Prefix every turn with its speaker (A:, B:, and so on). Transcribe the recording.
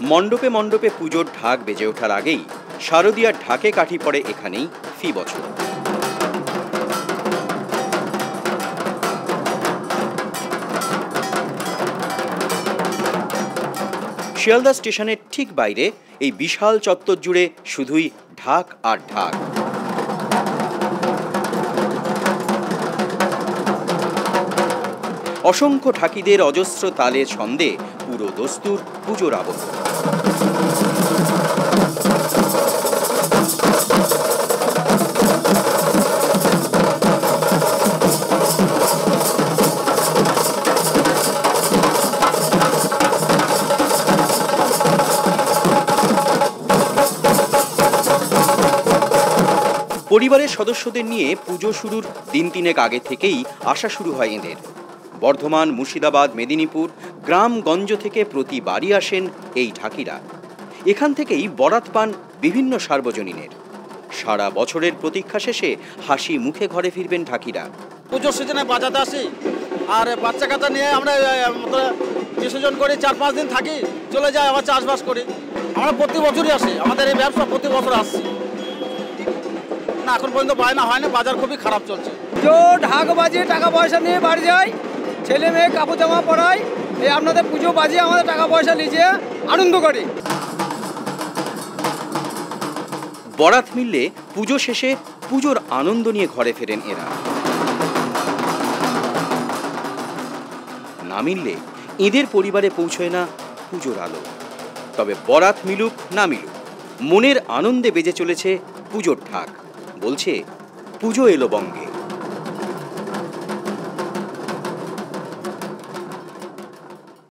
A: মণ্ডপে মণ্ডপে পুজোর ঢাক বেজে ওঠার আগেই শারদীয়ার ঢাকে কাঠি পড়ে এখানেই ফি বছর। শিয়ালদা স্টেশনের ঠিক বাইরে এই বিশাল চত্বর জুড়ে শুধুই ঢাক আর ঢাক। অসংখ্য ঢাকিদের অজস্র তালের ছন্দে পুরো দস্তুর পুজোর আবহ। পরিবারের সদস্যদের নিয়ে পুজো শুরুর দিন তিনেক আগে থেকেই আসা শুরু হয় এদের। বর্ধমান, মুর্শিদাবাদ, মেদিনীপুর গ্রামগঞ্জ থেকে প্রতিবারই আসেন এই ঢাকিরা। এখান থেকেই বরাত পান বিভিন্ন সার্বজনীনের। সারা বছরের প্রতীক্ষা শেষে হাসি মুখে ঘরে ফিরবেন ঢাকিরা।
B: পুজোর সিজনে বাজাতে আসি, আর বাচ্চা কাচ্চা নিয়ে আমরা বিসর্জন করি, 4-5 দিন থাকি, চলে যাই, আবার চাষবাস করি। আমরা প্রতি বছরই আসি, আমাদের এই ব্যবসা প্রতি বছর আসছি না, এখন পর্যন্ত বায়না হয় না, বাজার খুবই খারাপ চলছে।
C: ঢাক বাজিয়ে টাকা পয়সা নিয়ে বাড়ি যাই, ছেলে মেয়ে কাপড় জামা পরাই, এই আপনাদের পুজো বাজিয়ে আমাদের টাকা পয়সা নিয়ে আনন্দ করি।
A: বরাত মিললে পুজো শেষে পুজোর আনন্দ নিয়ে ঘরে ফেরেন এরা। না মিললে এদের পরিবারে পৌঁছয় না পুজোর আলো। তবে বরাত মিলুক না মিলুক, মনের আনন্দে বেজে চলেছে পুজোর ঢাক। বলছে পুজো এলো বঙ্গে।